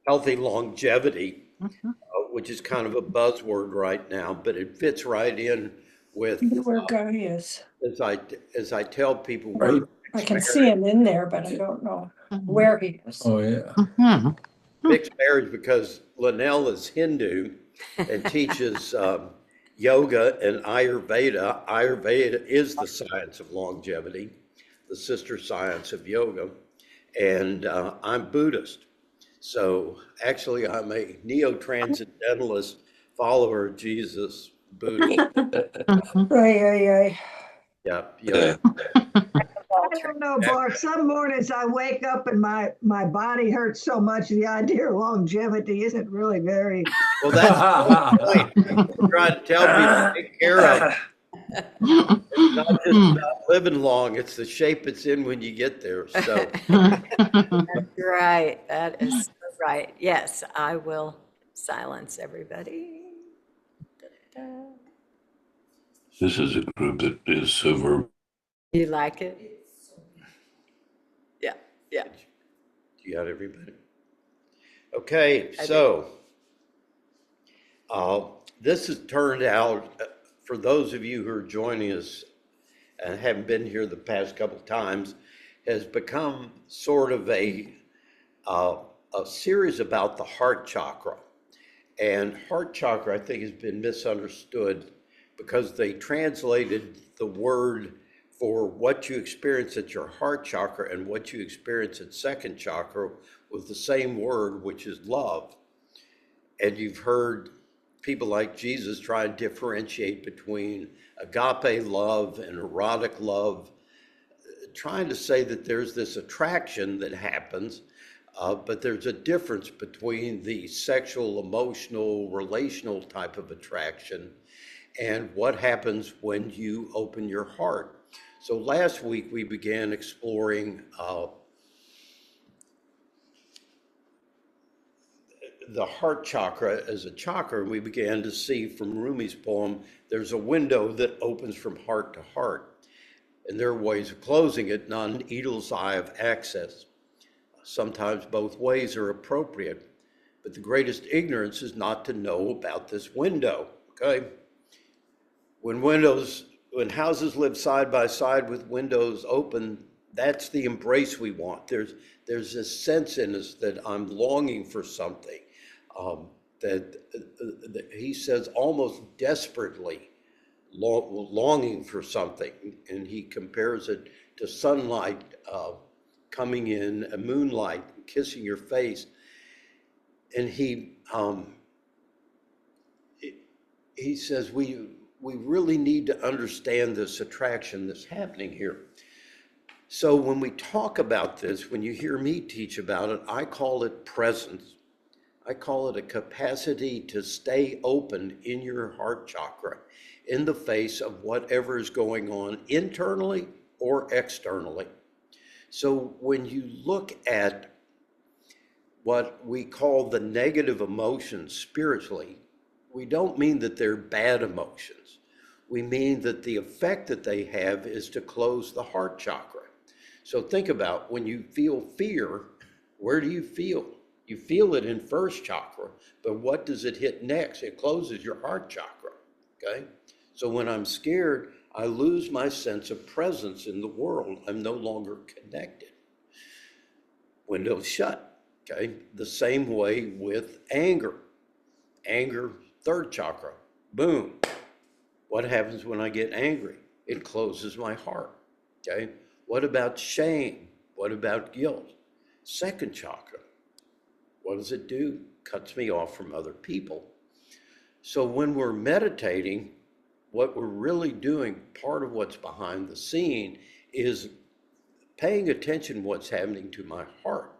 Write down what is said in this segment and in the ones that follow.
healthy longevity, Mhm. which is kind of a buzzword right now, but it fits right in with, Where Guy is. as I tell people, Right. we're I mixed can see marriage. him in there, but I don't know Mhm. where he is. Oh, yeah. Mhm. Mixed marriage because Linnell is Hindu and teaches yoga and Ayurveda. Ayurveda is the science of longevity, the sister science of yoga, and I'm Buddhist. So actually, I'm a neo-transcendentalist follower of Jesus, Buddha. Mhm. Right. Yeah, yoga. I don't know, Bart. Some mornings I wake up and my body hurts so much. The idea of longevity isn't really very. Well, that's the point. I'm trying to tell people, take care of it. It's not just about living long, it's the shape it's in when you get there. So, Mhm. Right, that is so right. Yes, I will silence everybody. Da-da-da. This is a group that is so You like it? Yeah, yeah. you got everybody? Okay, so this has turned out, for those of you who are joining us and haven't been here the past couple of times, has become sort of uh, a series about the heart chakra. And heart chakra, I think, has been misunderstood because they translated the word for what you experience at your heart chakra and what you experience at second chakra with the same word, which is love. And you've heard people like Jesus try and differentiate between agape love and erotic love, trying to say that there's this attraction that happens, but there's a difference between the sexual, emotional, relational type of attraction and what happens when you open your heart. So last week we began exploring the heart chakra as a chakra, and we began to see from Rumi's poem, there's a window that opens from heart to heart. And there are ways of closing it, not an needle's eye of access. Sometimes both ways are appropriate, but the greatest ignorance is not to know about this window, okay? When houses live side by side with windows open, that's the embrace we want. There's this sense in us that I'm longing for something, um, that he says almost desperately longing for something, and he compares it to sunlight coming in, a moonlight kissing your face, and he says we really need to understand this attraction that's happening here. So when we talk about this, when you hear me teach about it, I call it presence. I call it a capacity to stay open in your heart chakra in the face of whatever is going on internally or externally. So when you look at what we call the negative emotions spiritually, we don't mean that they're bad emotions. We mean that the effect that they have is to close the heart chakra. So think about when you feel fear, where do you feel? You feel it in first chakra, but what does it hit next? It closes your heart chakra, okay? So when I'm scared, I lose my sense of presence in the world. I'm no longer connected. Windows shut, okay? The same way with anger. Anger, third chakra, boom. What happens when I get angry? It closes my heart, okay? What about shame? What about guilt? Second chakra. What does it do? Cuts me off from other people. So when we're meditating, what we're really doing, part of what's behind the scene, is paying attention what's happening to my heart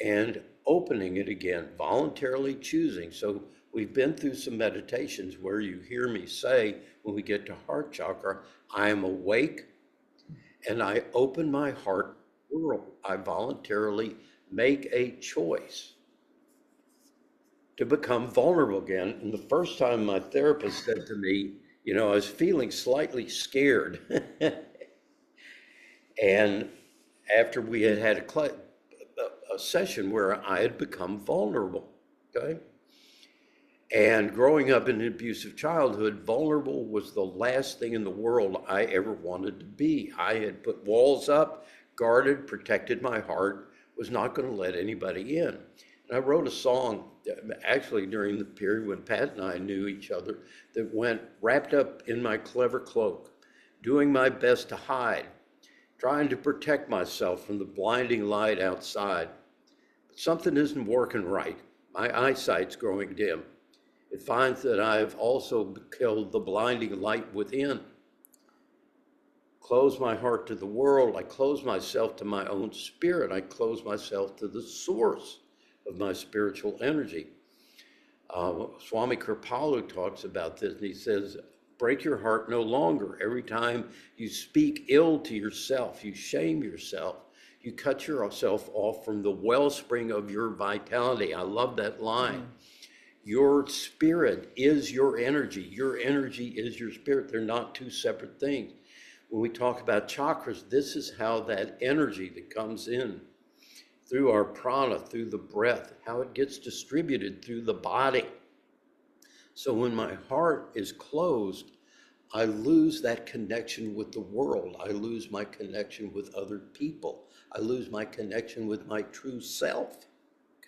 and opening it again, voluntarily choosing. So we've been through some meditations where you hear me say, when we get to heart chakra, I am awake and I open my heart world. I voluntarily make a choice to become vulnerable again. And the first time my therapist said to me, I was feeling slightly scared. And after we had had a session where I had become vulnerable, okay? And growing up in an abusive childhood, vulnerable was the last thing in the world I ever wanted to be. I had put walls up, guarded, protected my heart, was not going to let anybody in. And I wrote a song, actually during the period when Pat and I knew each other, that went, wrapped up in my clever cloak, doing my best to hide, trying to protect myself from the blinding light outside. But something isn't working right. My eyesight's growing dim. It finds that I've also killed the blinding light within. Close my heart to the world. I close myself to my own spirit. I close myself to the source of my spiritual energy. Swami Kripalu talks about this, and he says, break your heart no longer. Every time you speak ill to yourself, you shame yourself, you cut yourself off from the wellspring of your vitality. I love that line. Your spirit is your energy. Your energy is your spirit. They're not two separate things. When we talk about chakras, this is how that energy that comes in through our prana, through the breath, how it gets distributed through the body. So when my heart is closed, I lose that connection with the world. I lose my connection with other people. I lose my connection with my true self.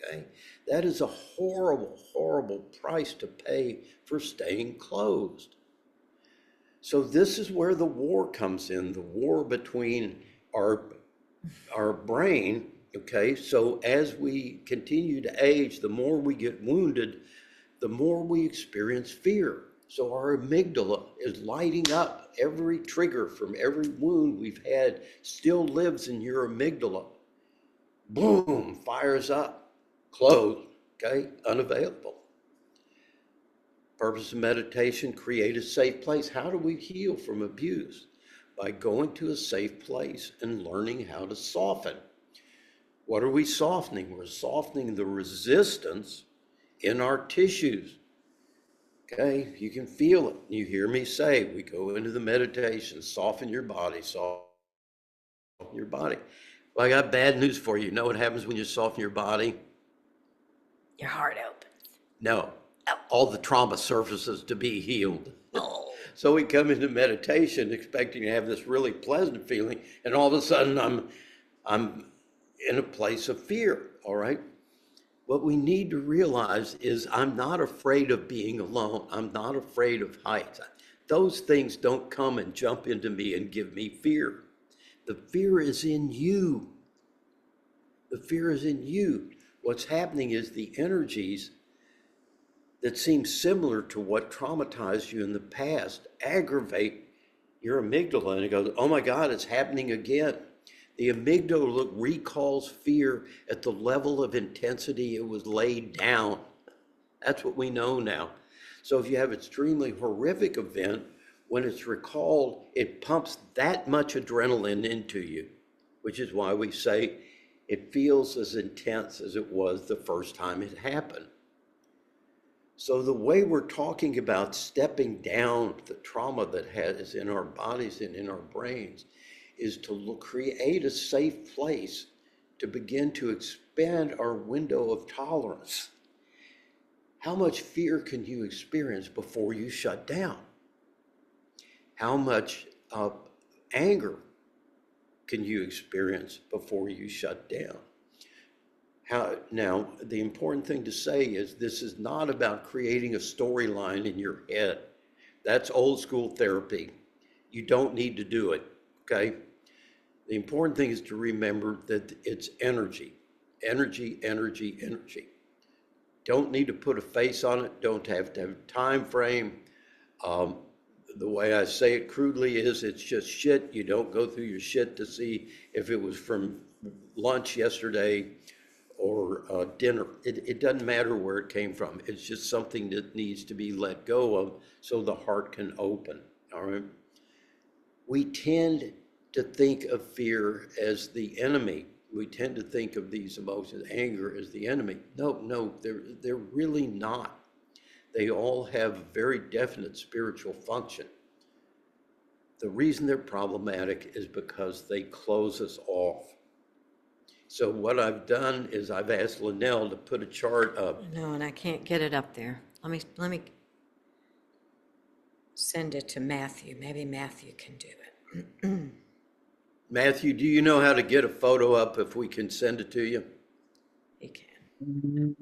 Okay? That is a horrible, horrible price to pay for staying closed. So this is where the war comes in, the war between our brain. Okay, so as we continue to age, the more we get wounded, the more we experience fear. So our amygdala is lighting up. Every trigger from every wound we've had still lives in your amygdala. Boom, fires up, closed, okay, unavailable. Purpose of meditation, create a safe place. How do we heal from abuse? By going to a safe place and learning how to soften. What are we softening? We're softening the resistance in our tissues. Okay, you can feel it. You hear me say, we go into the meditation, soften your body, soften your body. Well, I got bad news for you. You know what happens when you soften your body? Your heart opens. No, Oh. all the trauma surfaces to be healed. Oh. So we come into meditation expecting to have this really pleasant feeling, and all of a sudden I'm in a place of fear, all right? What we need to realize is I'm not afraid of being alone. I'm not afraid of heights. Those things don't come and jump into me and give me fear. The fear is in you. The fear is in you. What's happening is the energies that seem similar to what traumatized you in the past aggravate your amygdala, and it goes, oh my God, it's happening again. The amygdala recalls fear at the level of intensity it was laid down. That's what we know now. So if you have an extremely horrific event, when it's recalled, it pumps that much adrenaline into you, which is why we say it feels as intense as it was the first time it happened. So the way we're talking about stepping down the trauma that is in our bodies and in our brains is to create a safe place to begin to expand our window of tolerance. How much fear can you experience before you shut down? How much anger can you experience before you shut down? Now, the important thing to say is this is not about creating a storyline in your head. That's old school therapy. You don't need to do it, okay? The important thing is to remember that it's energy, energy, energy, energy. Don't need to put a face on it. Don't have to have a time frame. The way I say it crudely is it's just shit. You don't go through your shit to see if it was from lunch yesterday or dinner. It doesn't matter where it came from. It's just something that needs to be let go of so the heart can open, all right? We tend to think of fear as the enemy. We tend to think of these emotions, anger, as the enemy. No, they're really not. They all have a very definite spiritual function. The reason they're problematic is because they close us off. So what I've done is I've asked Linnell to put a chart up. No, and I can't get it up there. Let me send it to Matthew. Maybe Matthew can do it. Matthew, do you know how to get a photo up if we can send it to you? He can.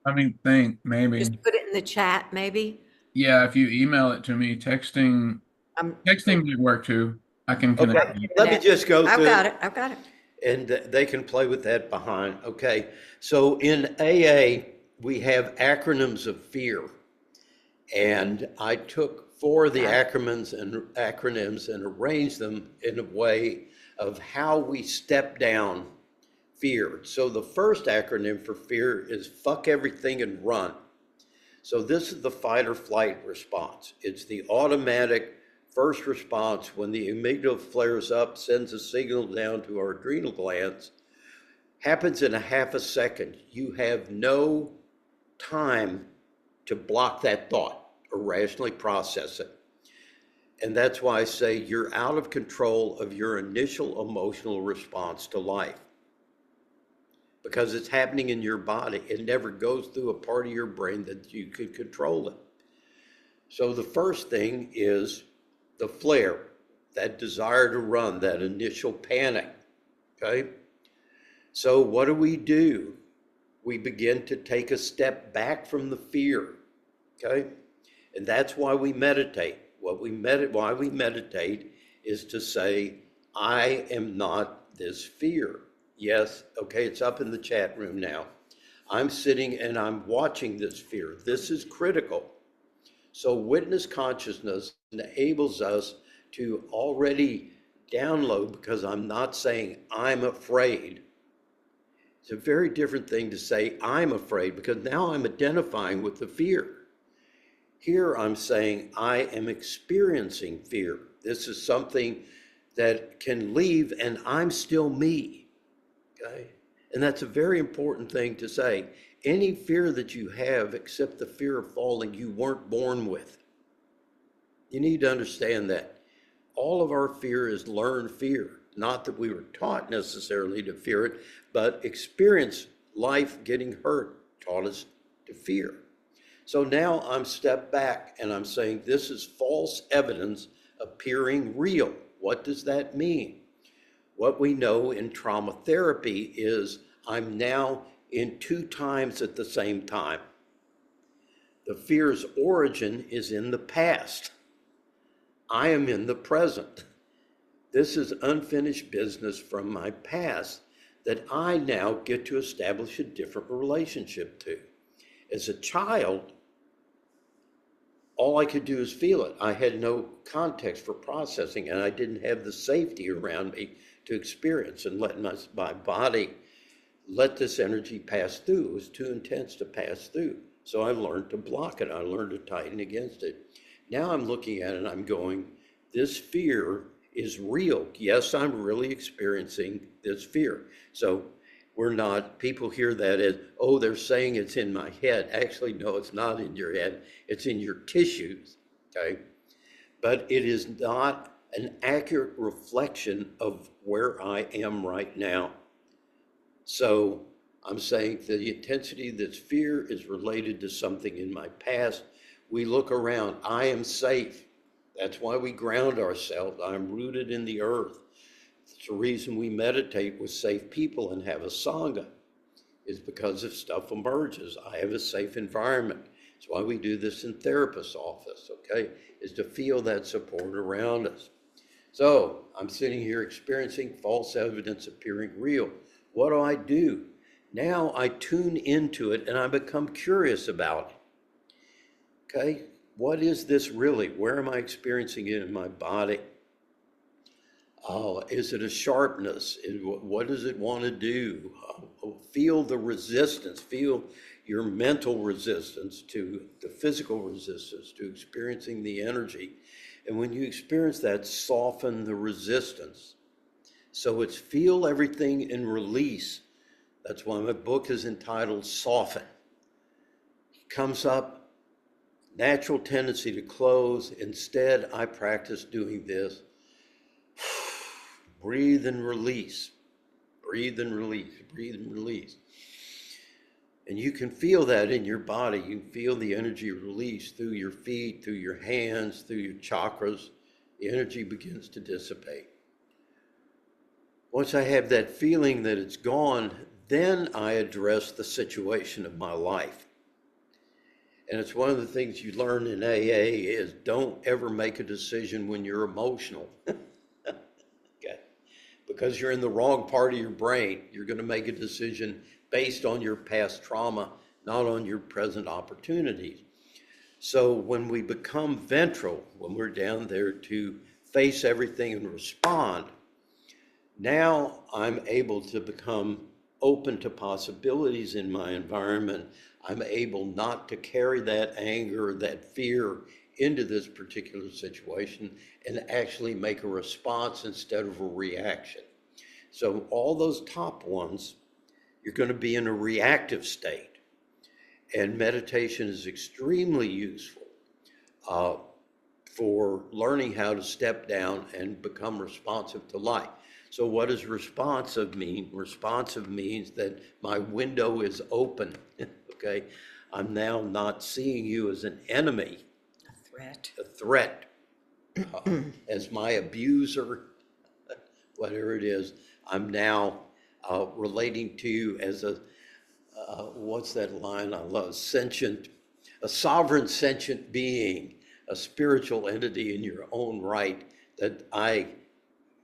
Let me think, maybe. Just put it in the chat, maybe? Yeah, if you email it to me, texting I'm, might work too. I can Okay, connect. you. let me just go I've through. got it. I've got it. And they can play with that behind. Okay, so in AA, we have acronyms of fear. And I took 4 of the acronyms and arranged them in a way of how we step down fear. So the first acronym for fear is fuck everything and run. So this is the fight or flight response. It's the automatic first response when the amygdala flares up, sends a signal down to our adrenal glands, happens in a half a second. You have no time to block that thought or rationally process it. And that's why I say you're out of control of your initial emotional response to life, because it's happening in your body. It never goes through a part of your brain that you can control it. So the first thing is the flare, that desire to run, that initial panic, okay? So what do? We begin to take a step back from the fear, okay? And that's why we meditate. Why we meditate is to say, I am not this fear. Yes, okay, it's up in the chat room now. I'm sitting and I'm watching this fear. This is critical. So witness consciousness enables us to already download, because I'm not saying I'm afraid. It's a very different thing to say I'm afraid, because now I'm identifying with the fear. Here I'm saying I am experiencing fear. This is something that can leave and I'm still me, okay? And that's a very important thing to say. Any fear that you have, except the fear of falling, you weren't born with. You need to understand that. All of our fear is learned fear. Not that we were taught necessarily to fear it, but experience life getting hurt taught us to fear. So now I'm stepped back and I'm saying this is false evidence appearing real. What does that mean? What we know in trauma therapy is I'm now in 2 times at the same time. The fear's origin is in the past. I am in the present. This is unfinished business from my past that I now get to establish a different relationship to. As a child, all I could do is feel it. I had no context for processing, and I didn't have the safety around me to experience and let my body let this energy pass through. It was too intense to pass through. So I learned to block it. I learned to tighten against it. Now I'm looking at it and I'm going, this fear is real. Yes, I'm really experiencing this fear. So we're not, people hear that as, oh, they're saying it's in my head. Actually, no, it's not in your head. It's in your tissues, okay? But it is not an accurate reflection of where I am right now. So I'm saying the intensity of this fear is related to something in my past. We look around, I am safe. That's why we ground ourselves. I'm rooted in the earth. It's the reason we meditate with safe people and have a Sangha, is because if stuff emerges, I have a safe environment. That's why we do this in therapist's office, okay, is to feel that support around us. So I'm sitting here experiencing false evidence appearing real. What do? Now I tune into it and I become curious about it. Okay, what is this really? Where am I experiencing it in my body? Oh, is it a sharpness? What does it want to do? Feel the resistance, feel your mental resistance to the physical resistance to experiencing the energy. And when you experience that, soften the resistance. So it's feel everything and release. That's why my book is entitled Soften. It comes up, natural tendency to close. Instead, I practice doing this. Breathe and release. breathe and release, breathe and release. And you can feel that in your body. You can feel the energy release through your feet, through your hands, through your chakras. The energy begins to dissipate. Once I have that feeling that it's gone, then I address the situation of my life. And it's one of the things you learn in AA is don't ever make a decision when you're emotional. Okay? Because you're in the wrong part of your brain. You're going to make a decision based on your past trauma, not on your present opportunities. So when we become ventral, when we're down there to face everything and respond, now I'm able to become open to possibilities in my environment. I'm able not to carry that anger, that fear into this particular situation and actually make a response instead of a reaction. So all those top ones, you're going to be in a reactive state. And meditation is extremely useful for learning how to step down and become responsive to life. So what does responsive mean? Responsive means that my window is open, okay? I'm now not seeing you as an enemy, Threat. a threat, as my abuser, whatever it is. I'm now relating to you as a, what's that line I love? A sovereign sentient being, a spiritual entity in your own right that I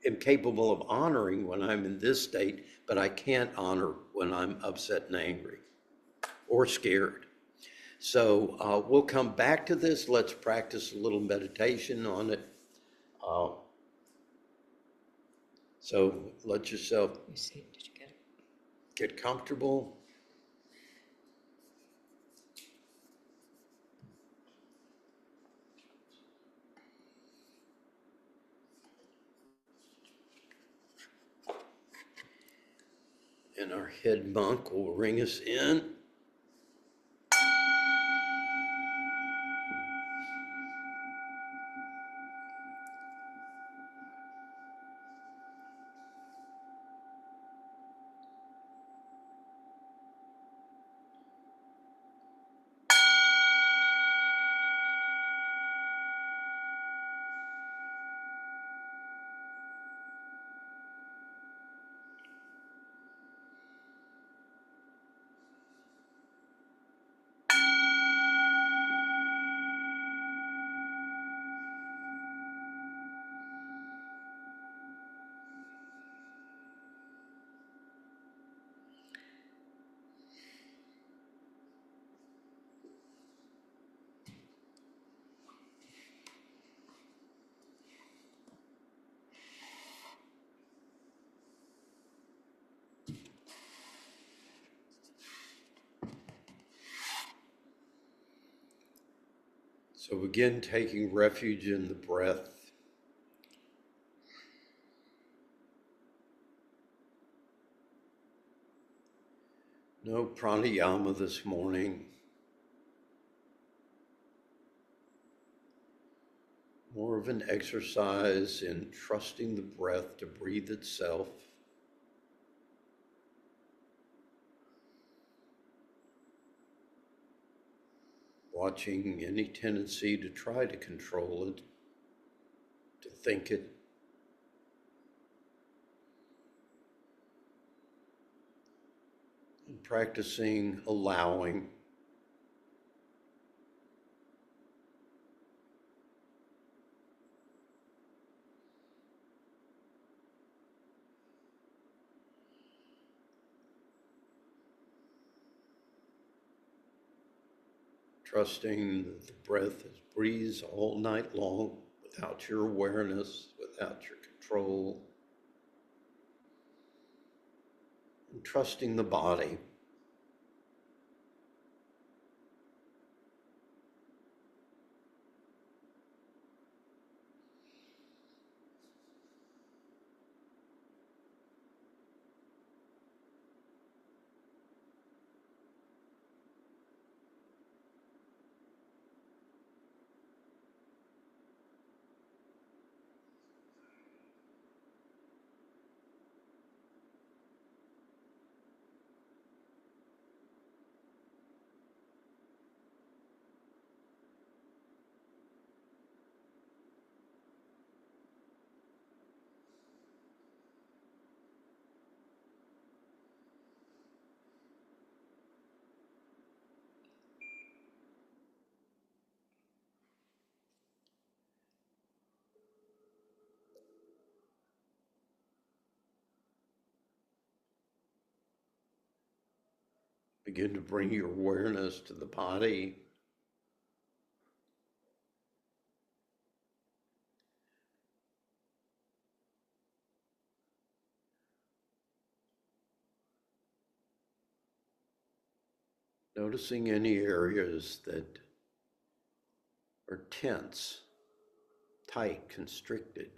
am capable of honoring when I'm in this state, but I can't honor when I'm upset and angry or scared. So we'll come back to this. Let's practice a little meditation on it. So let yourself You see, did you get it? get comfortable. And our head monk will ring us in. So begin taking refuge in the breath. No pranayama this morning. More of an exercise in trusting the breath to breathe itself. Watching any tendency to try to control it, to think it. And practicing allowing. Trusting that the breath breathes all night long without your awareness, without your control. And trusting the body. Begin to bring your awareness to the body. Noticing any areas that are tense, tight, constricted.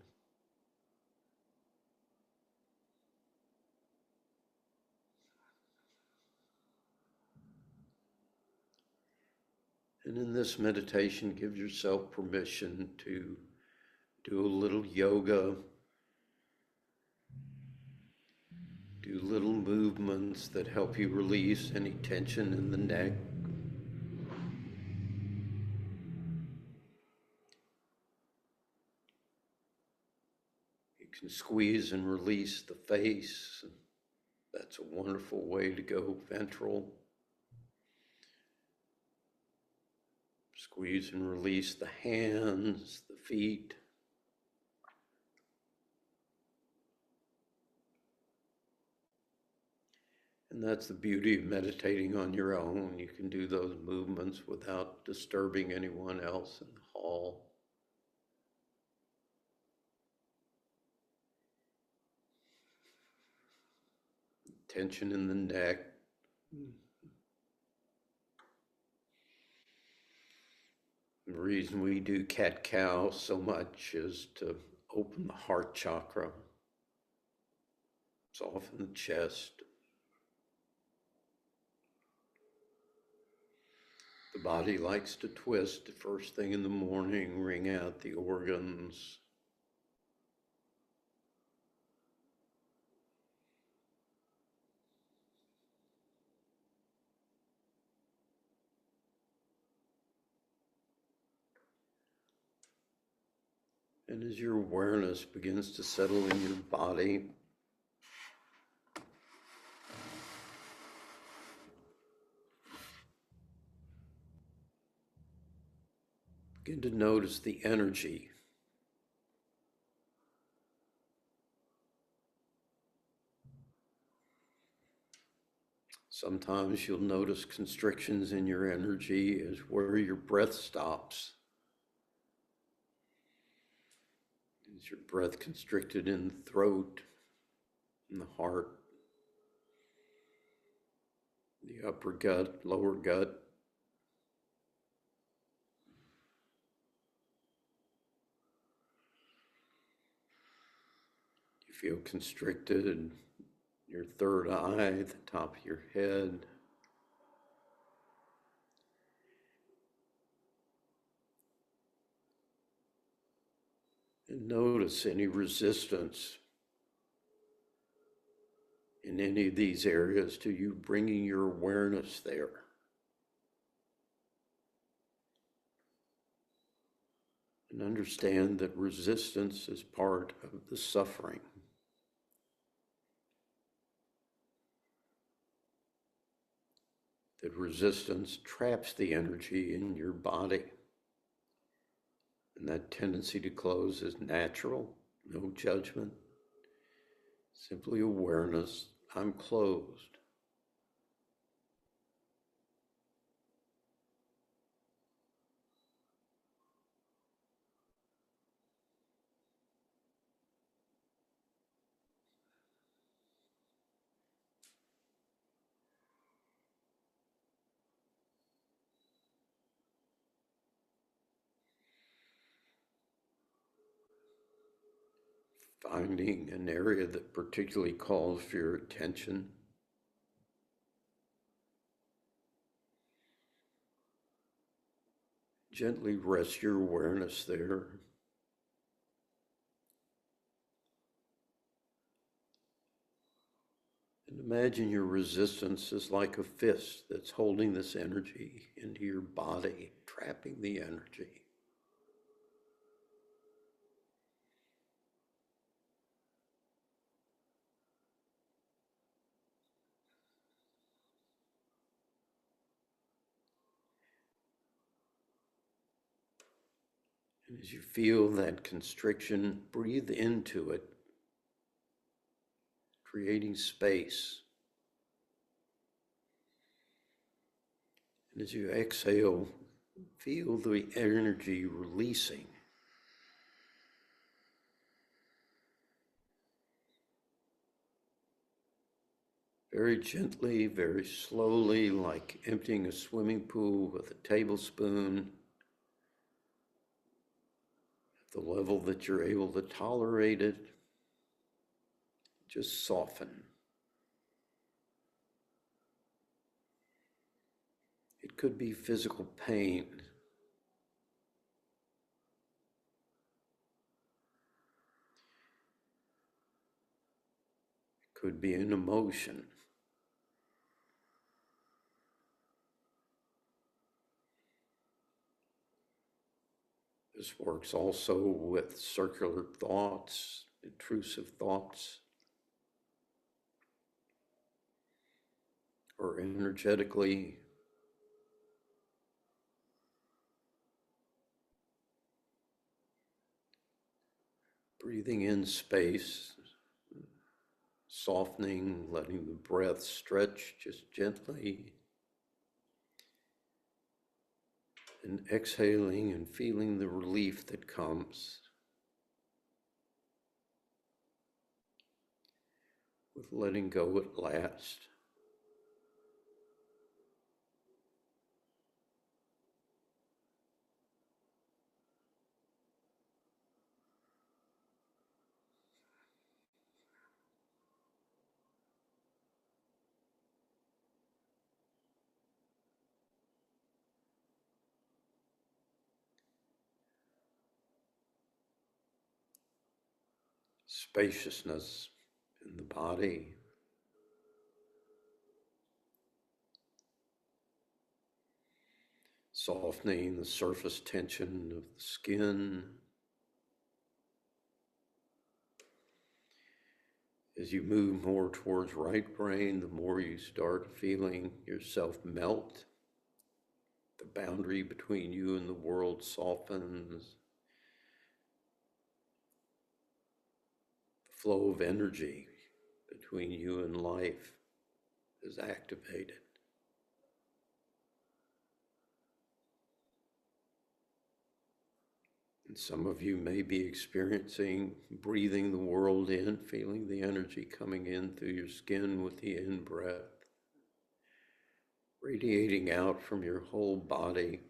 And in this meditation, give yourself permission to do a little yoga, do little movements that help you release any tension in the neck. You can squeeze and release the face. That's a wonderful way to go ventral. Squeeze and release the hands, the feet. And that's the beauty of meditating on your own. You can do those movements without disturbing anyone else in the hall. Tension in the neck. The reason we do cat-cow so much is to open the heart chakra. Soften the chest. The body likes to twist the first thing in the morning, wring out the organs. And as your awareness begins to settle in your body, begin to notice the energy. Sometimes you'll notice constrictions in your energy as where your breath stops. Is your breath constricted in the throat, in the heart, the upper gut, lower gut? You feel constricted in your third eye, the top of your head. And notice any resistance in any of these areas to you bringing your awareness there. And understand that resistance is part of the suffering. That resistance traps the energy in your body. And that tendency to close is natural, no judgment, simply awareness, I'm closed. Finding an area that particularly calls for your attention. Gently rest your awareness there. And imagine your resistance is like a fist that's holding this energy into your body, trapping the energy. And as you feel that constriction, breathe into it, creating space. And as you exhale, feel the energy releasing. Very gently, very slowly, like emptying a swimming pool with a tablespoon, at the level that you're able to tolerate it. Just soften. It could be physical pain. It could be an emotion. This works also with circular thoughts, intrusive thoughts, or energetically. Breathing in space, softening, letting the breath stretch just gently, and exhaling and feeling the relief that comes with letting go at last. Spaciousness in the body. Softening the surface tension of the skin. As you move more towards right brain, the more you start feeling yourself melt. The boundary between you and the world softens. The flow of energy between you and life is activated. And some of you may be experiencing breathing the world in, feeling the energy coming in through your skin with the in-breath, radiating out from your whole body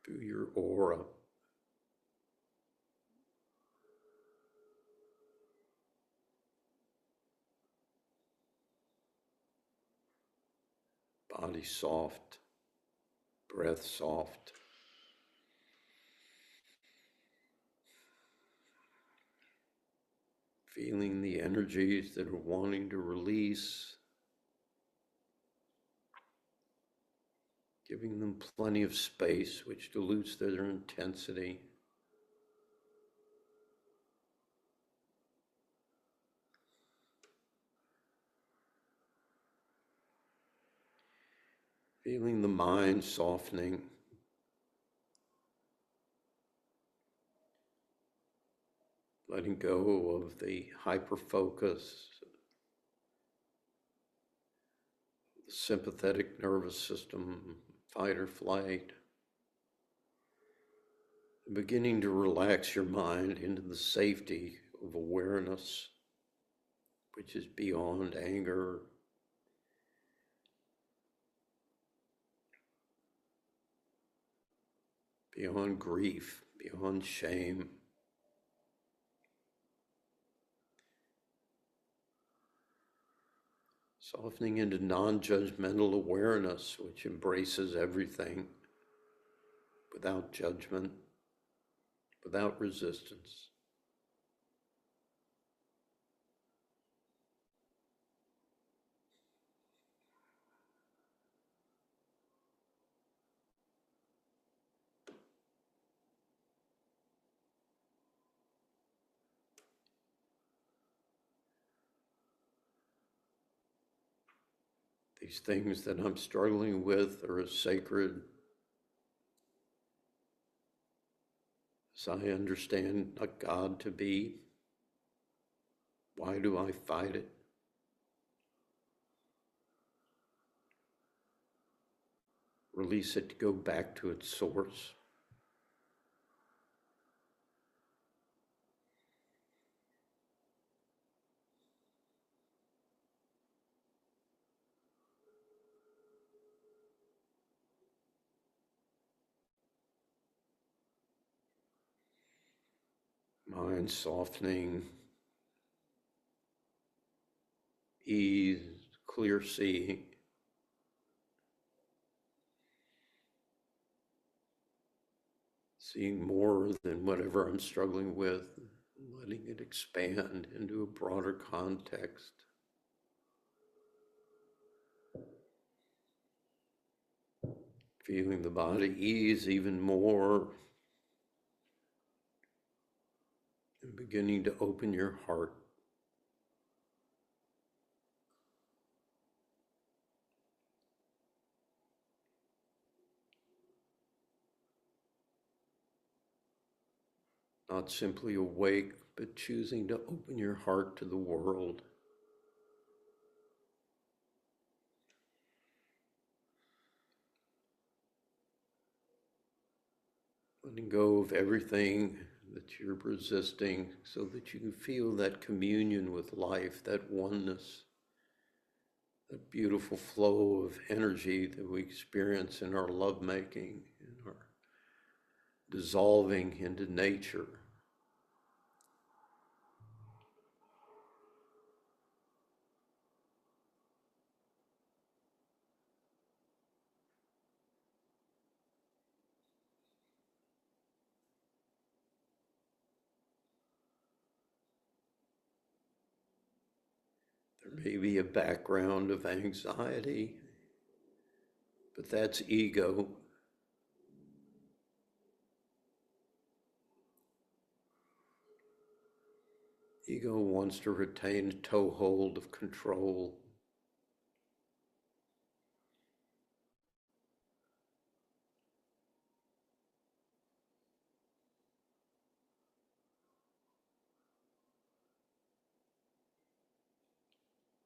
through your aura. Body soft, breath soft. Feeling the energies that are wanting to release, giving them plenty of space, which dilutes their intensity. Feeling the mind softening. Letting go of the hyper-focus, the sympathetic nervous system, fight or flight. And beginning to relax your mind into the safety of awareness, which is beyond anger, beyond grief, beyond shame. Softening into non-judgmental awareness, which embraces everything without judgment, without resistance. These things that I'm struggling with are as sacred as I understand a God to be. Why do I fight it? Release it to go back to its source. Mind softening, ease, clear seeing. Seeing more than whatever I'm struggling with, letting it expand into a broader context. Feeling the body ease even more, and beginning to open your heart. Not simply awake, but choosing to open your heart to the world. Letting go of everything that you're resisting so that you can feel that communion with life, that oneness, that beautiful flow of energy that we experience in our lovemaking, in our dissolving into nature. There may be a background of anxiety, but that's ego. Ego wants to retain a toehold of control.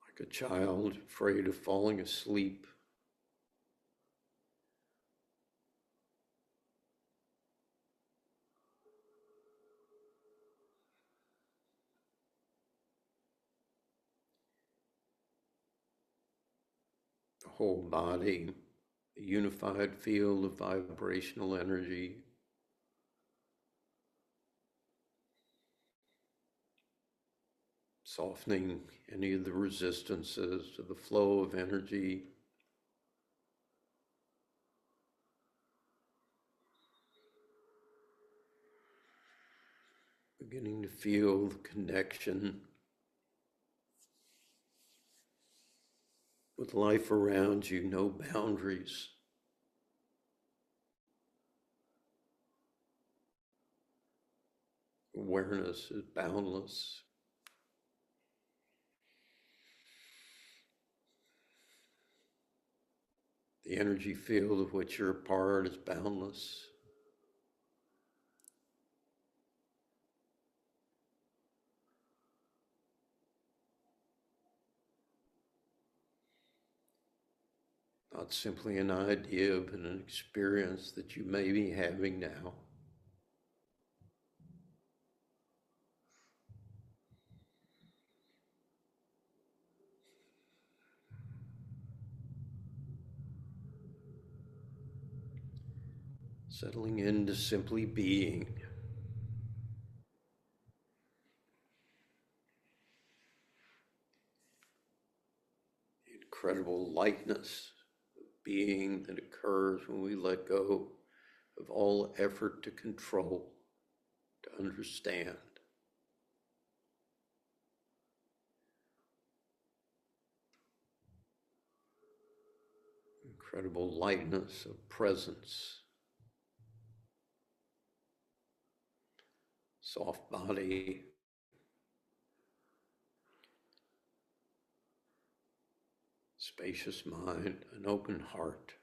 Like a child afraid of falling asleep. The whole body, a unified field of vibrational energy. Softening any of the resistances to the flow of energy. Beginning to feel the connection with life around you, no boundaries. Awareness is boundless. The energy field of which you're a part is boundless. Not simply an idea, but an experience that you may be having now. Settling into simply being. The incredible lightness of being that occurs when we let go of all effort to control, to understand. Incredible lightness of presence. Soft body. Spacious mind, an open heart.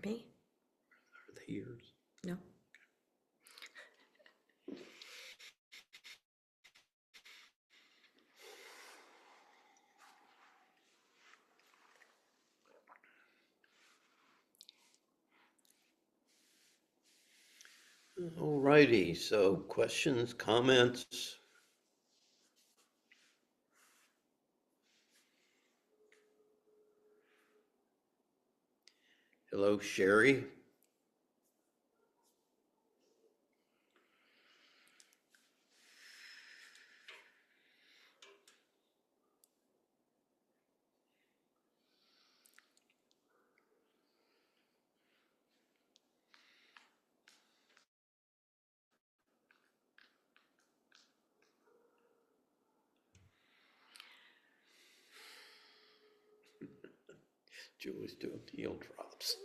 For me? Are they yours? No. All righty, so questions, comments? Hello, Sherry. Julie's doing heel drops.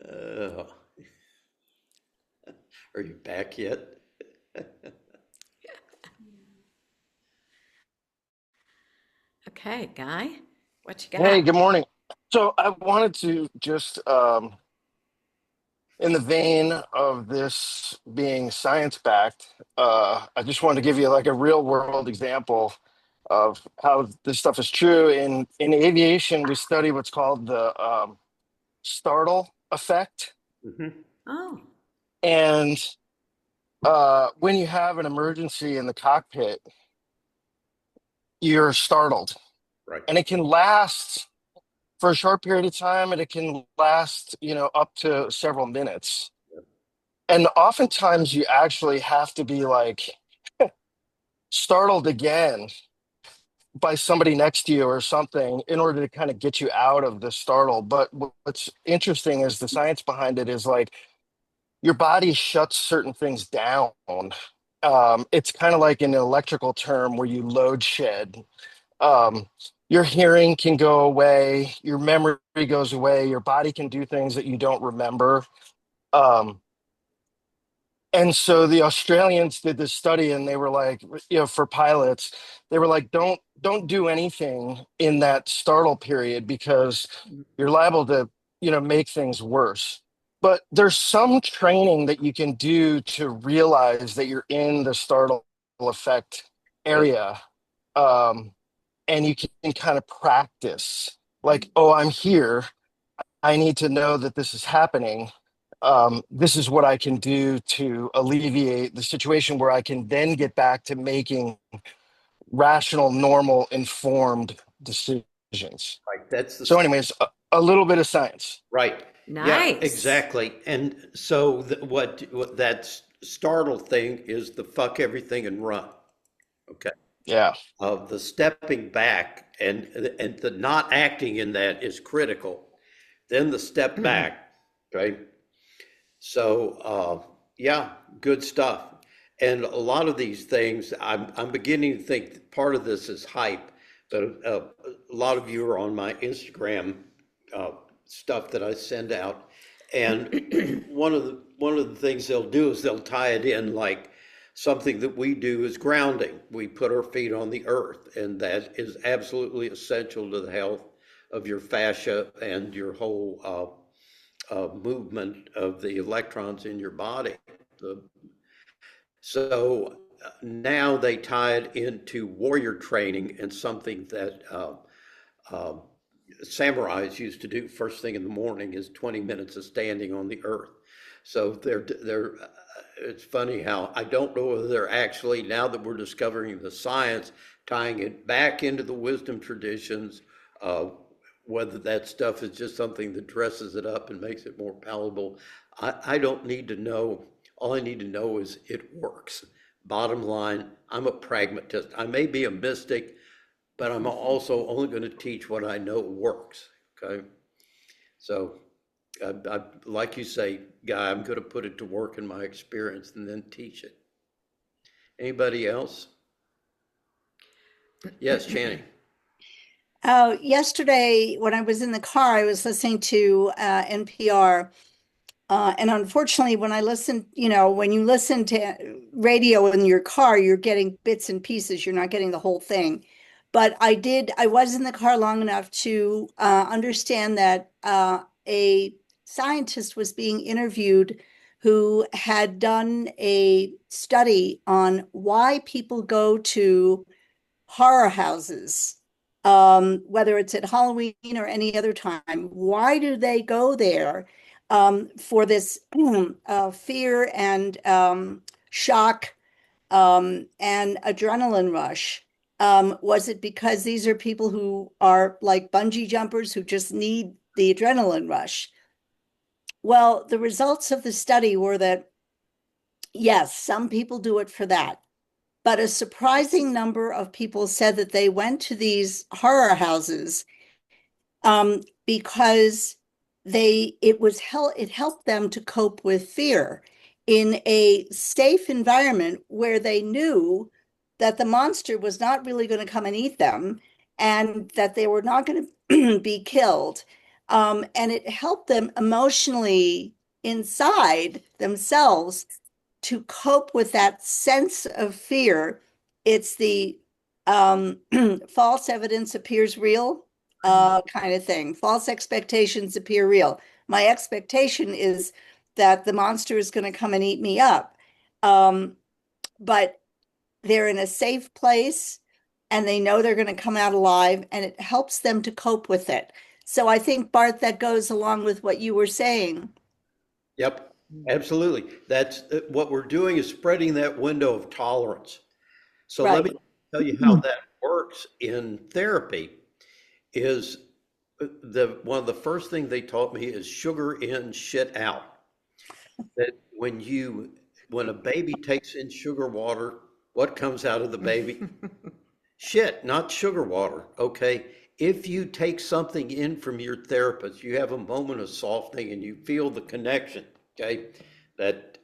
Uh, are you back yet? Okay, Guy, what you Hey, got? good morning. So I wanted to just, in the vein of this being science-backed, I just wanted to give you like a real world example of how this stuff is true. In aviation, we study what's called the startle effect. Mhm. Oh, And when you have an emergency in the cockpit, you're startled, Right. and it can last for a short period of time, and it can last, up to several minutes. And oftentimes you actually have to be like startled again by somebody next to you or something in order to kind of get you out of the startle. But what's interesting is the science behind it is like your body shuts certain things down. It's kind of like an electrical term where you load shed. Um, your hearing can go away, your memory goes away, your body can do things that you don't remember. Um, And so the Australians did this study, and they were like, for pilots, they were like, don't do anything in that startle period because you're liable to, make things worse. But there's some training that you can do to realize that you're in the startle effect area. Um, and you can kind of practice like, oh, I'm here. I need to know that this is happening. This is what I can do to alleviate the situation where I can then get back to making rational, normal, informed decisions. Right. That's the So, anyways, a little bit of science. right. Yeah, nice. exactly. And so what that startle thing is the fuck everything and run. Okay. Yeah. The stepping back and the not acting in that is critical. Then the step back, right? So yeah, good stuff. And a lot of these things, I'm beginning to think that part of this is hype, but a lot of you are on my Instagram stuff that I send out, and one of the things they'll do is they'll tie it in like something that we do is grounding. We put our feet on the earth, and that is absolutely essential to the health of your fascia and your whole movement of the electrons in your body. So now they tie it into warrior training and something that uh, samurais used to do first thing in the morning is 20 minutes of standing on the earth. So it's funny how I don't know whether they're actually, now that we're discovering the science, tying it back into the wisdom traditions, uh, whether that stuff is just something that dresses it up and makes it more palatable. I don't need to know. All I need to know is it works. Bottom line, I'm a pragmatist. I may be a mystic, but I'm also only going to teach what I know works. Okay. So, like you say, Guy, I'm going to put it to work in my experience and then teach it. Anybody else? Yes, Channing. Yesterday, when I was in the car, I was listening to NPR. And unfortunately, when I listen, when you listen to radio in your car, you're getting bits and pieces. You're not getting the whole thing. But I was in the car long enough to understand that a scientist was being interviewed who had done a study on why people go to horror houses, whether it's at Halloween or any other time. Why do they go there for this fear and shock and adrenaline rush? Was it because these are people who are like bungee jumpers who just need the adrenaline rush? Well, the results of the study were that, yes, some people do it for that. But a surprising number of people said that they went to these horror houses because it helped them to cope with fear in a safe environment where they knew that the monster was not really going to come and eat them and that they were not going to be killed. And it helped them emotionally inside themselves to cope with that sense of fear. It's the false evidence appears real kind of thing. False expectations appear real. My expectation is that the monster is going to come and eat me up. But they're in a safe place and they know they're going to come out alive, and it helps them to cope with it. So I think, Bart, that goes along with what you were saying. Yep, absolutely. That's what we're doing is spreading that window of tolerance. So let me Right. tell you how that works in therapy is one of the first things they taught me is sugar in, shit out. That when a baby takes in sugar water, what comes out of the baby? Shit, not sugar water, okay? If you take something in from your therapist, you have a moment of softening and you feel the connection, okay? That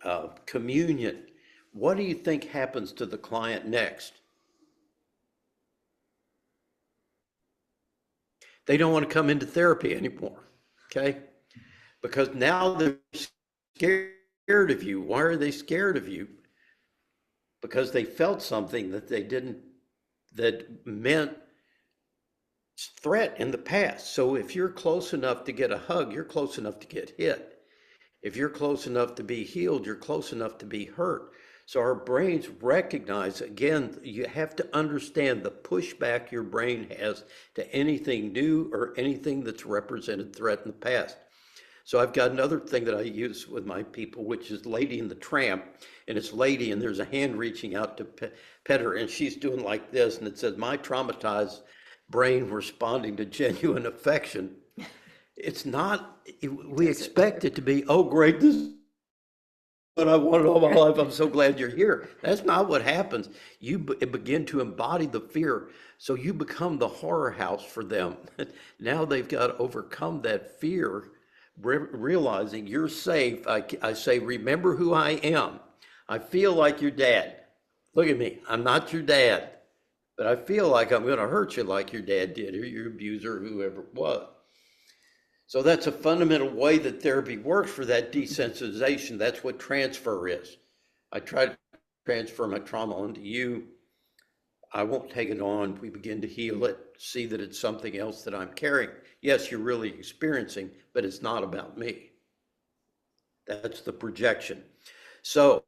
communion. What do you think happens to the client next? They don't want to come into therapy anymore, okay? Because now they're scared of you. Why are they scared of you? Because they felt something that meant threat in the past. So if you're close enough to get a hug, you're close enough to get hit. If you're close enough to be healed, you're close enough to be hurt. So our brains recognize, again, you have to understand the pushback your brain has to anything new or anything that's represented threat in the past. So I've got another thing that I use with my people, which is Lady and the Tramp. And it's Lady, and there's a hand reaching out to pet her, and she's doing like this, and it says, my traumatized brain responding to genuine affection. It's not, we expect it to be, oh, great, this is what I wanted all my life. I'm so glad you're here. That's not what happens. You begin to embody the fear. So you become the horror house for them. Now they've got to overcome that fear, realizing you're safe. I say, remember who I am. I feel like your dad. Look at me. I'm not your dad, but I feel like I'm going to hurt you like your dad did, or your abuser, or whoever it was. So that's a fundamental way that therapy works for that desensitization. That's what transfer is. I try to transfer my trauma onto you. I won't take it on. We begin to heal it, see that it's something else that I'm carrying. Yes, you're really experiencing, but it's not about me. That's the projection. So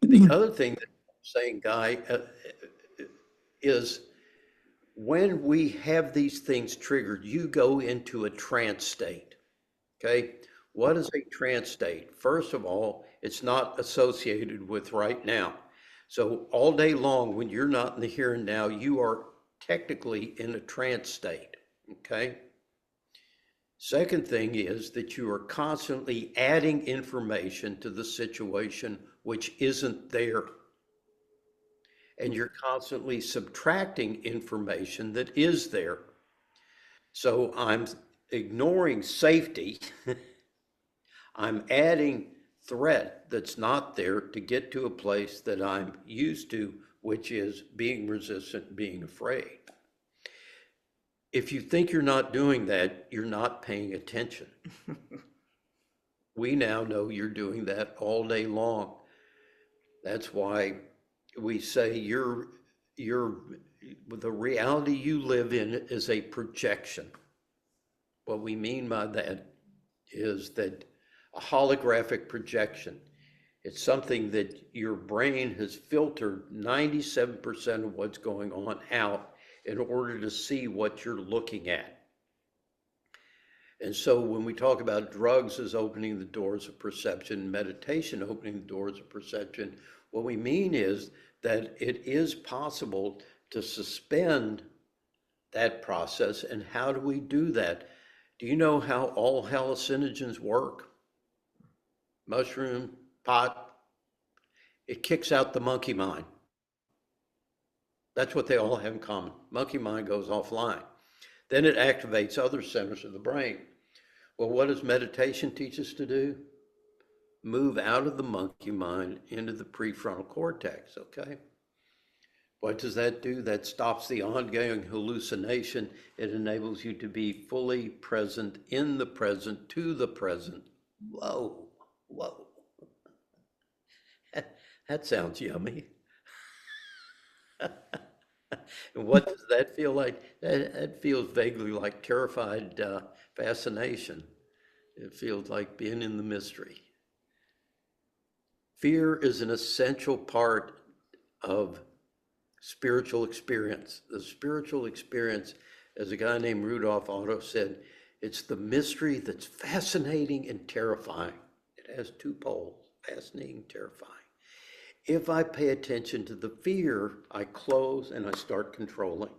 the other thing that I'm saying, Guy, is when we have these things triggered, you go into a trance state, okay? What is a trance state? First of all, it's not associated with right now. So all day long, when you're not in the here and now, you are technically in a trance state, okay? Second thing is that you are constantly adding information to the situation which isn't there. And you're constantly subtracting information that is there. So I'm ignoring safety. I'm adding threat that's not there to get to a place that I'm used to, which is being resistant, being afraid. If you think you're not doing that, you're not paying attention. We now know you're doing that all day long. That's why we say you're the reality you live in is a projection. What we mean by that is that a holographic projection. It's something that your brain has filtered 97% of what's going on out in order to see what you're looking at. And so when we talk about drugs as opening the doors of perception, meditation opening the doors of perception, what we mean is that it is possible to suspend that process. And how do we do that? Do you know how all hallucinogens work? Mushroom, pot, it kicks out the monkey mind. That's what they all have in common. Monkey mind goes offline. Then it activates other centers of the brain. Well, what does meditation teach us to do? Move out of the monkey mind into the prefrontal cortex, okay? What does that do? That stops the ongoing hallucination. It enables you to be fully present, in the present, to the present. Whoa, whoa. That sounds yummy. And what does that feel like? That feels vaguely like terrified fascination. It feels like being in the mystery. Fear is an essential part of spiritual experience. The spiritual experience, as a guy named Rudolf Otto said, it's the mystery that's fascinating and terrifying. It has two poles, fascinating, terrifying. If I pay attention to the fear, I close and I start controlling.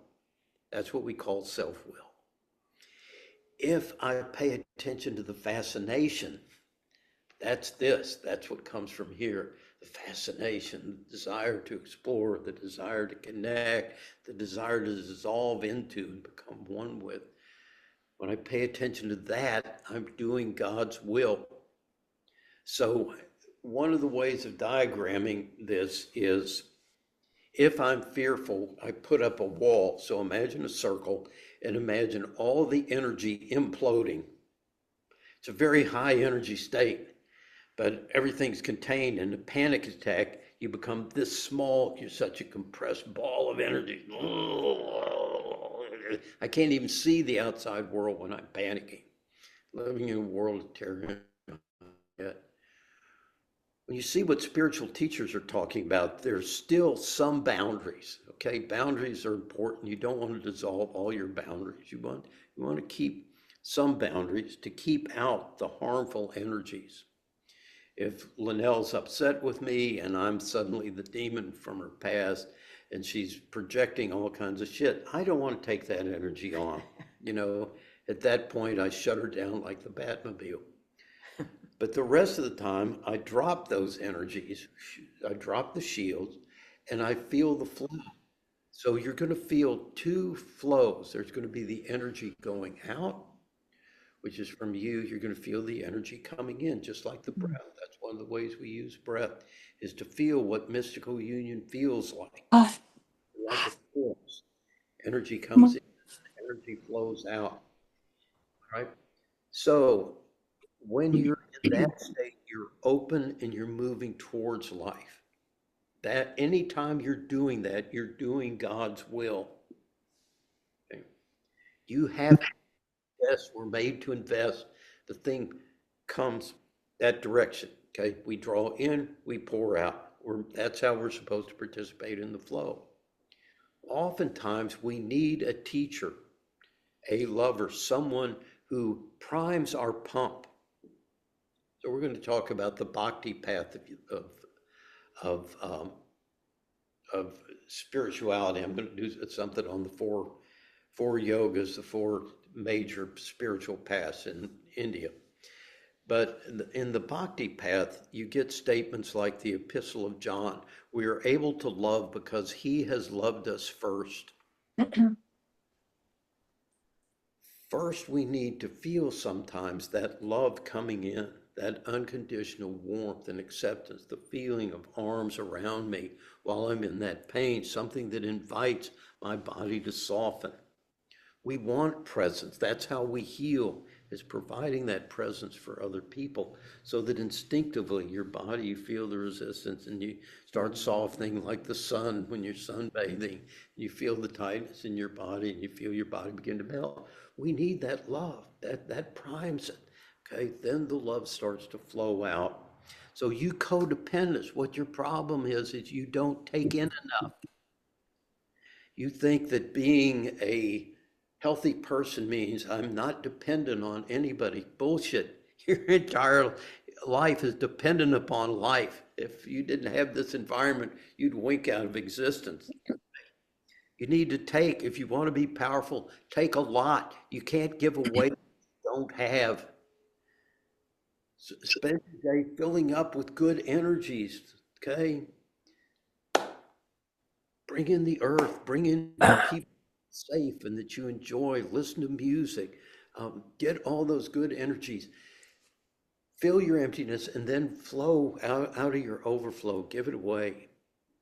That's what we call self-will. If I pay attention to the fascination, that's what comes from here. The fascination, the desire to explore, the desire to connect, the desire to dissolve into and become one with. When I pay attention to that, I'm doing God's will. So one of the ways of diagramming this is, if I'm fearful, I put up a wall. So imagine a circle and imagine all the energy imploding. It's a very high energy state, but everything's contained. In a panic attack, you become this small. You're such a compressed ball of energy. I can't even see the outside world when I'm panicking. Living in a world of terror. When you see what spiritual teachers are talking about, there's still some boundaries, okay? Boundaries are important. You don't want to dissolve all your boundaries. You want to keep some boundaries to keep out the harmful energies. If Linnell's upset with me and I'm suddenly the demon from her past and she's projecting all kinds of shit, I don't want to take that energy on. At that point, I shut her down like the Batmobile. But the rest of the time, I drop those energies, I drop the shields, and I feel the flow. So you're going to feel two flows. There's going to be the energy going out, which is from you. You're going to feel the energy coming in, just like the breath. That's one of the ways we use breath, is to feel what mystical union feels like. Like a force. Energy comes in, energy flows out. All right? So when you're in that state, you're open and you're moving towards life. That anytime you're doing that, you're doing God's will. Okay? You have to invest. We're made to invest. The thing comes that direction. Okay, we draw in, we pour out. That's how we're supposed to participate in the flow. Oftentimes, we need a teacher, a lover, someone who primes our pump. So we're going to talk about the bhakti path of spirituality. I'm going to do something on the four yogas, the four major spiritual paths in India. But in the bhakti path, you get statements like the Epistle of John. We are able to love because he has loved us first. First, we need to feel sometimes that love coming in, that unconditional warmth and acceptance, the feeling of arms around me while I'm in that pain, something that invites my body to soften. We want presence. That's how we heal. is providing that presence for other people so that instinctively your body, you feel the resistance and you start softening like the sun when you're sunbathing. You feel the tightness in your body and you feel your body begin to melt. We need that love. That primes it. Okay, then the love starts to flow out. So you codependence, what your problem is you don't take in enough. You think that being a healthy person means I'm not dependent on anybody. Bullshit. Your entire life is dependent upon life. If you didn't have this environment, you'd wink out of existence. You need to take, if you want to be powerful, take a lot. You can't give away what you don't have. Spend your day filling up with good energies, okay? Bring in the earth, bring in people safe and that you enjoy, listen to music, get all those good energies, fill your emptiness and then flow out of your overflow, give it away.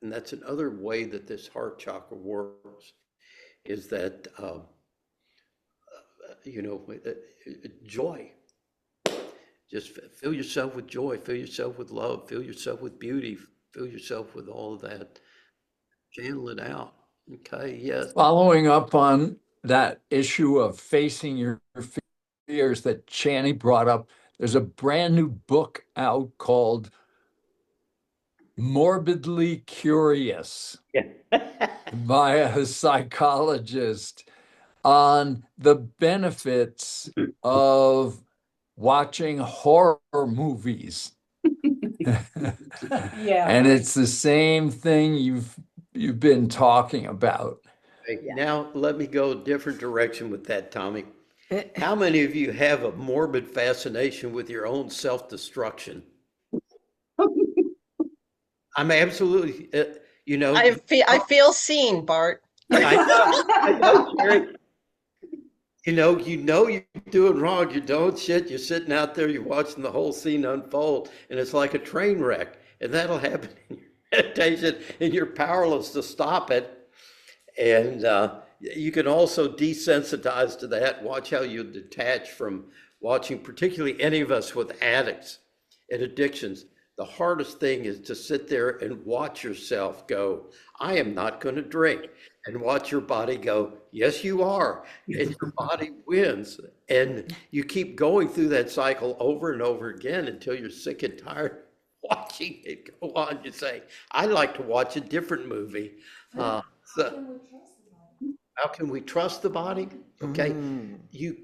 And that's another way that this heart chakra works, is that, joy. Just fill yourself with joy, fill yourself with love, fill yourself with beauty, fill yourself with all of that. Channel it out. Okay, yes. Following up on that issue of facing your fears that Chani brought up, there's a brand new book out called Morbidly Curious by a psychologist on the benefits of watching horror movies. And it's the same thing you've been talking about. Okay, now let me go a different direction with that, Tommy. How many of you have a morbid fascination with your own self-destruction? I'm absolutely, I feel seen, Bart. I know, Jerry. You know you're doing wrong. You don't shit. You're sitting out there. You're watching the whole scene unfold, and it's like a train wreck. And that'll happen in your meditation, and you're powerless to stop it. And you can also desensitize to that. Watch how you detach from watching, particularly any of us with addicts and addictions. The hardest thing is to sit there and watch yourself go, I am not going to drink. And watch your body go, yes, you are. And your body wins. And you keep going through that cycle over and over again until you're sick and tired watching it go on. You say, I'd like to watch a different movie. How can we trust the body? Okay. You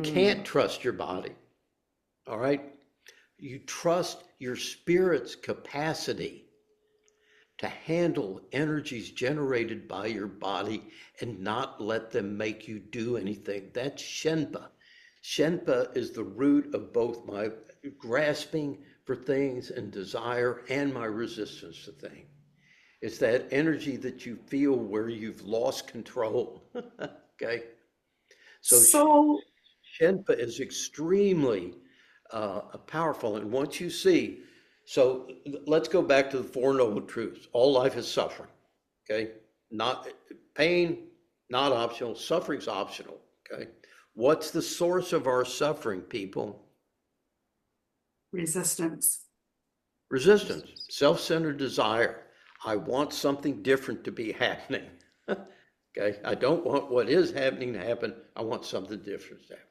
can't trust your body. All right. You trust your spirit's capacity to handle energies generated by your body and not let them make you do anything. That's Shenpa. Shenpa is the root of both my grasping for things and desire and my resistance to things. It's that energy that you feel where you've lost control. Okay. So Shenpa is extremely powerful. And once you see, so let's go back to the Four Noble Truths. All life is suffering. Okay. Not pain, not optional. Suffering's optional. Okay. What's the source of our suffering, people? Resistance. Resistance, self-centered desire. I want something different to be happening. Okay. I don't want what is happening to happen. I want something different to happen.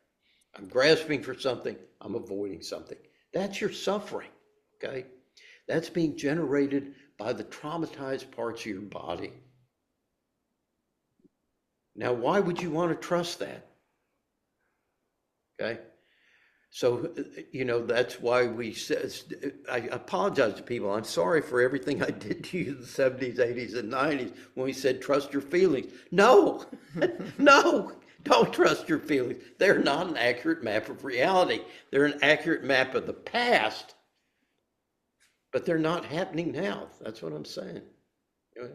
I'm grasping for something. I'm avoiding something. That's your suffering. Okay. That's being generated by the traumatized parts of your body. Now, why would you want to trust that? Okay. So, that's why we said, I apologize to people. I'm sorry for everything I did to you in the 70s, 80s, and 90s when we said, trust your feelings. No, no, don't trust your feelings. They're not an accurate map of reality. They're an accurate map of the past, but they're not happening now. That's what I'm saying. All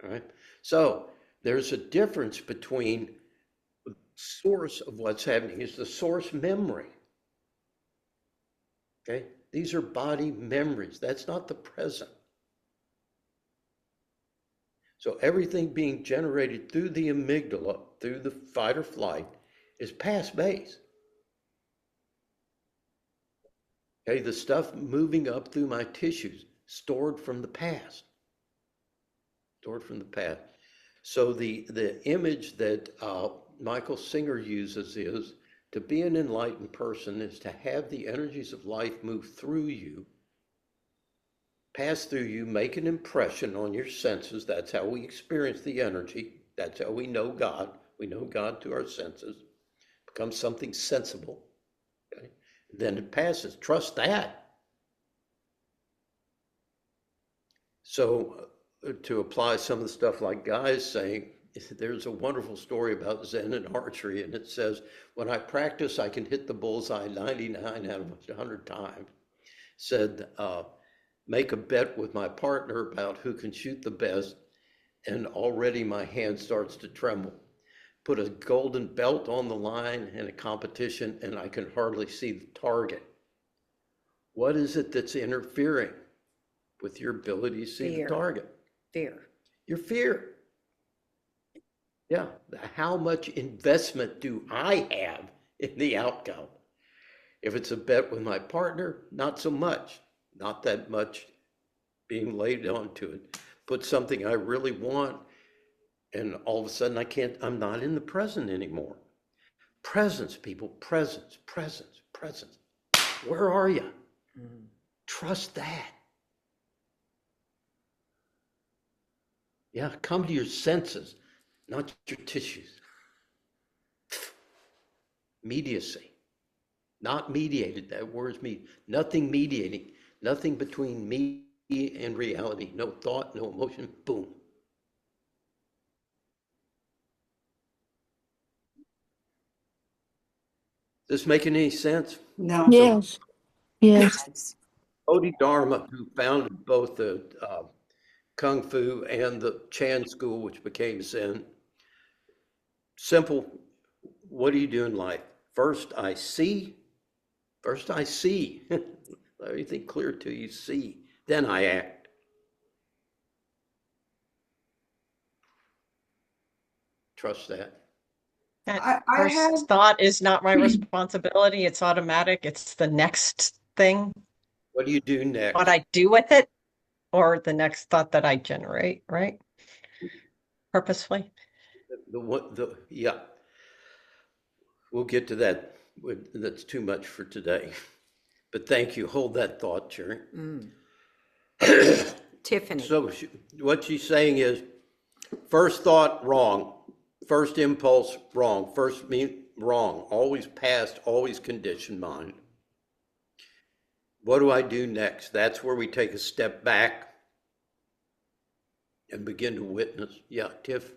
right. So there's a difference between the source of what's happening is the source memory. Okay. These are body memories. That's not the present. So everything being generated through the amygdala, through the fight or flight, is past base. Okay, the stuff moving up through my tissues, stored from the past. Stored from the past. So the image that Michael Singer uses is to be an enlightened person is to have the energies of life move through you, pass through you, make an impression on your senses. That's how we experience the energy. That's how we know God. We know God through our senses. Becomes something sensible. Okay? Then it passes. Trust that. So to apply some of the stuff like Guy is saying, there's a wonderful story about Zen and archery, and it says, when I practice, I can hit the bullseye 99 out of 100 times. Said, make a bet with my partner about who can shoot the best, and already my hand starts to tremble. Put a golden belt on the line in a competition, and I can hardly see the target. What is it that's interfering with your ability to see the target? Fear. Your fear. Yeah. How much investment do I have in the outcome? If it's a bet with my partner, not so much. Not that much being laid onto it. Put something I really want, and all of a sudden I'm not in the present anymore. Presence, people, presence, presence, presence. Where are you? Trust that. Yeah, come to your senses, not your tissues. Mediacy, not mediated. That word's nothing mediating, nothing between me and reality. No thought, no emotion, boom. Is this making any sense? No. Yes. Yes. Bodhidharma, who founded both the Kung Fu and the Chan school, which became Zen. Simple. What do you do in life? First, I see. Let everything clear to you, see. Then I act. Trust that. That first thought is not my responsibility. It's automatic. It's the next thing. What do you do next? What I do with it, or the next thought that I generate, right? Purposefully. Yeah. We'll get to that. That's too much for today. But thank you. Hold that thought, Jerry. Tiffany. So what she's saying is, first thought, wrong. First impulse, wrong. First wrong. Always past, always conditioned mind. What do I do next? That's where we take a step back and begin to witness. Yeah, Tiff.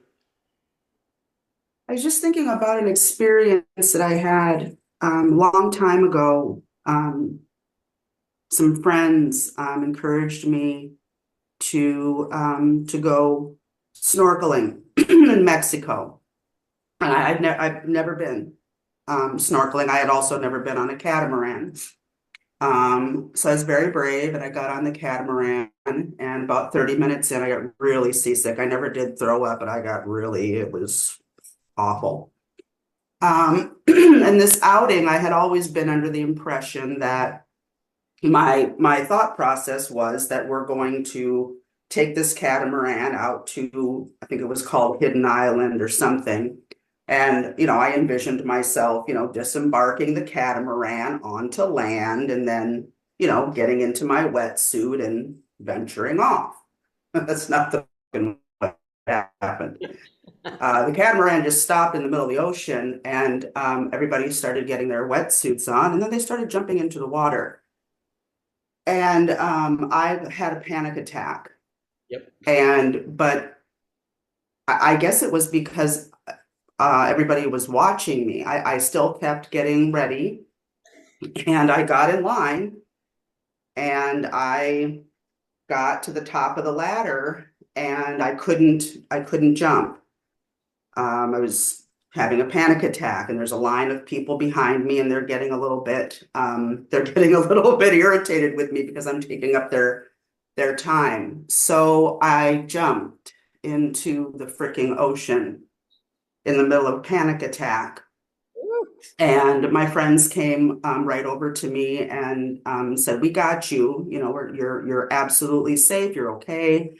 I was just thinking about an experience that I had a long time ago. Some friends encouraged me to go snorkeling in Mexico, and I've never been snorkeling. I had also never been on a catamaran. So I was very brave, and I got on the catamaran, and about 30 minutes in, I got really seasick. I never did throw up, but it was awful. And this outing, I had always been under the impression that my thought process was that we're going to take this catamaran out to, I think it was called Hidden Island or something. And, I envisioned myself, disembarking the catamaran onto land and then, getting into my wetsuit and venturing off. That's not the what happened. The catamaran just stopped in the middle of the ocean, and everybody started getting their wetsuits on, and then they started jumping into the water. And I had a panic attack. Yep. But I guess it was because everybody was watching me. I still kept getting ready, and I got in line, and I got to the top of the ladder, and I couldn't jump. I was having a panic attack, and there's a line of people behind me, and they're getting a little bit irritated with me because I'm taking up their time. So I jumped into the freaking ocean in the middle of a panic attack. And my friends came right over to me and said, "We got you. You know, you're absolutely safe. You're okay."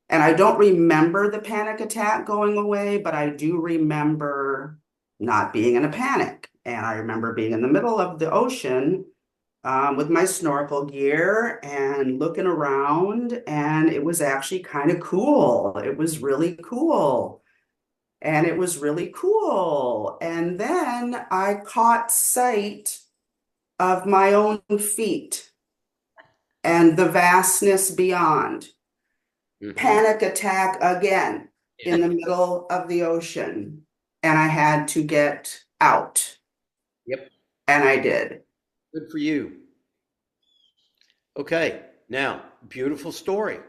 And I don't remember the panic attack going away, but I do remember not being in a panic. And I remember being in the middle of the ocean with my snorkel gear and looking around, and it was actually kind of cool. It was really cool. And it was really cool. And then I caught sight of my own feet and the vastness beyond. Mhm. Panic attack again in the middle of the ocean. And I had to get out. Yep. And I did. Good for you. Okay, now, beautiful story.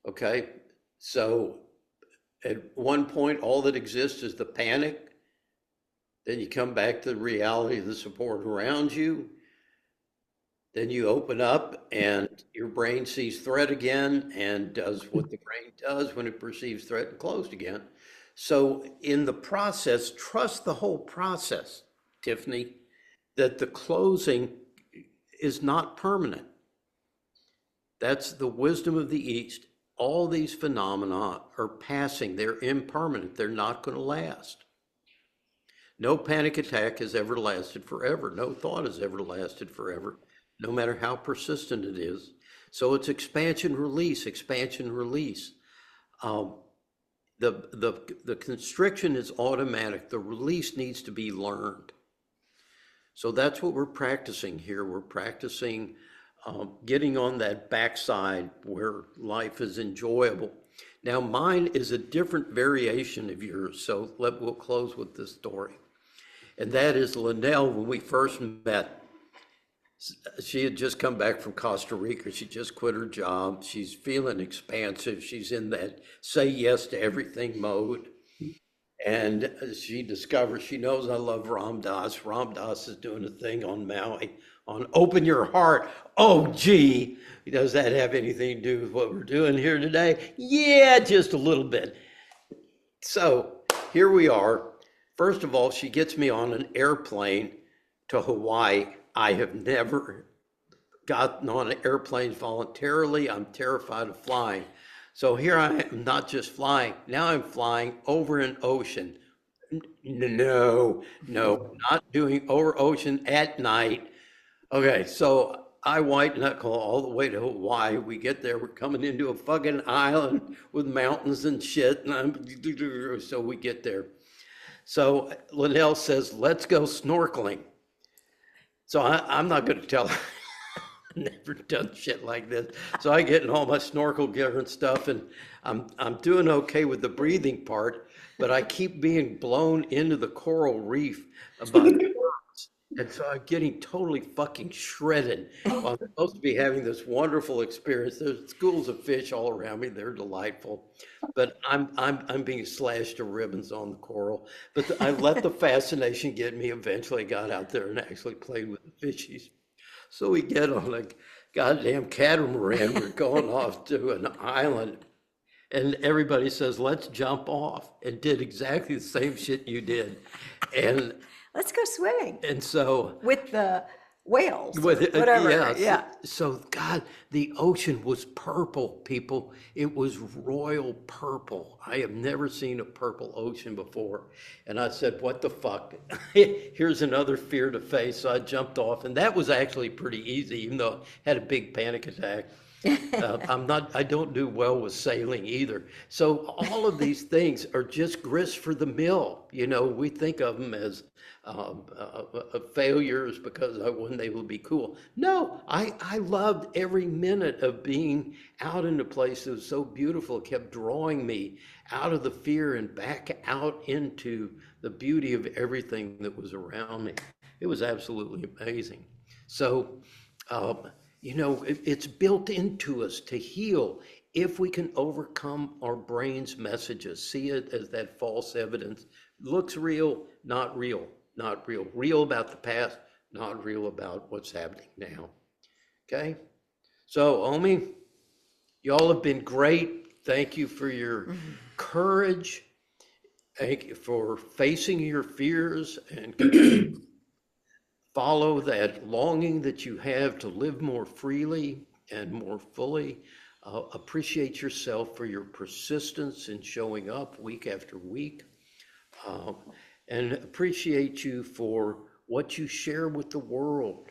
Okay, so at one point, all that exists is the panic. Then you come back to the reality of the support around you. Then you open up and your brain sees threat again and does what the brain does when it perceives threat and closed again. So in the process, trust the whole process, Tiffany, that the closing is not permanent. That's the wisdom of the East. All these phenomena are passing. They're impermanent. They're not going to last. No panic attack has ever lasted forever. No thought has ever lasted forever, no matter how persistent it is. So it's expansion, release, expansion, release. The constriction is automatic. The release needs to be learned. So that's what we're practicing here. We're practicing getting on that backside where life is enjoyable. Now, mine is a different variation of yours, so we'll close with this story. And that is Linnell, when we first met, she had just come back from Costa Rica. She just quit her job. She's feeling expansive. She's in that say yes to everything mode. And she discovers, she knows I love Ram Dass. Ram Dass is doing a thing on Maui on open your heart. Oh, gee, does that have anything to do with what we're doing here today? Yeah, just a little bit. So here we are. First of all, she gets me on an airplane to Hawaii. I have never gotten on airplanes voluntarily. I'm terrified of flying. So here I am, not just flying. Now I'm flying over an ocean. No, not doing over ocean at night. Okay, so I white knuckle all the way to Hawaii. We get there, we're coming into a fucking island with mountains and shit. And so we get there. So Linnell says, let's go snorkeling. So I'm not going to tell her. Never done shit like this. So I get in all my snorkel gear and stuff, and I'm doing okay with the breathing part, but I keep being blown into the coral reef about birds. And so I'm getting totally fucking shredded. While I'm supposed to be having this wonderful experience. There's schools of fish all around me. They're delightful. But I'm being slashed to ribbons on the coral. But I let the fascination get me. Eventually got out there and actually played with the fishies. So we get on a goddamn catamaran. We're going off to an island. And everybody says, let's jump off. And did exactly the same shit you did. And let's go swimming. And so with the whales, whatever. Yeah. So God, the ocean was purple, people. It was royal purple. I have never seen a purple ocean before. And I said, what the fuck? Here's another fear to face. So I jumped off, and that was actually pretty easy, even though I had a big panic attack. I don't do well with sailing either. So all of these things are just grist for the mill. You know, we think of them as failures because I wasn't able to be cool. No, I loved every minute of being out in a place that was so beautiful. It kept drawing me out of the fear and back out into the beauty of everything that was around me. It was absolutely amazing. So, you know, it's built into us to heal if we can overcome our brain's messages, see it as that false evidence. Looks real, not real, not real. Real about the past, not real about what's happening now. Okay? So, Omi, y'all have been great. Thank you for your courage. Thank you for facing your fears and follow that longing that you have to live more freely and more fully. Appreciate yourself for your persistence in showing up week after week. And appreciate you for what you share with the world.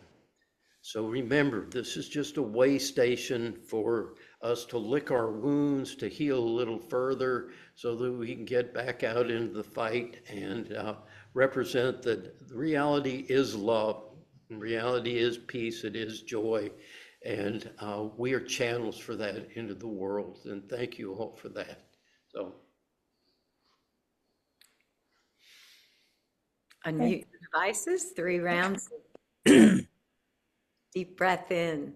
So remember, this is just a way station for us to lick our wounds, to heal a little further so that we can get back out into the fight and represent that the reality is love, and reality is peace, it is joy, and we are channels for that into the world. And thank you all for that. So. Unmute your devices, 3 rounds. Deep breath in.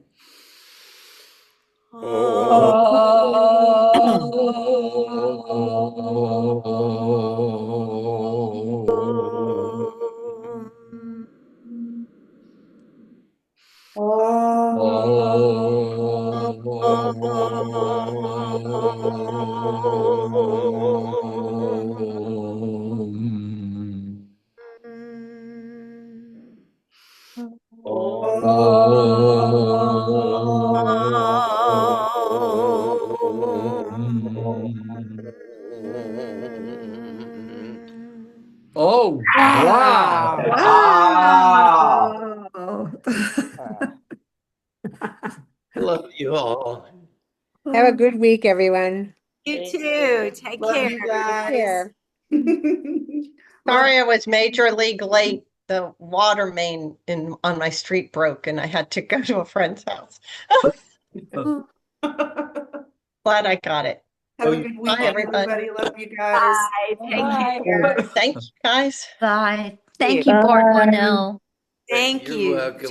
Oh, wow. Wow. Love you all. Have a good week, everyone. You too. Take Love care. you guys. Here. Sorry, I was major league late. The water main on my street broke and I had to go to a friend's house. Glad I got it. Have a good week, everybody. Love you guys. Bye. Take care. Thanks, guys. Bye. Thank Thank you, Board Bye. 1L. Thank You're you. welcome.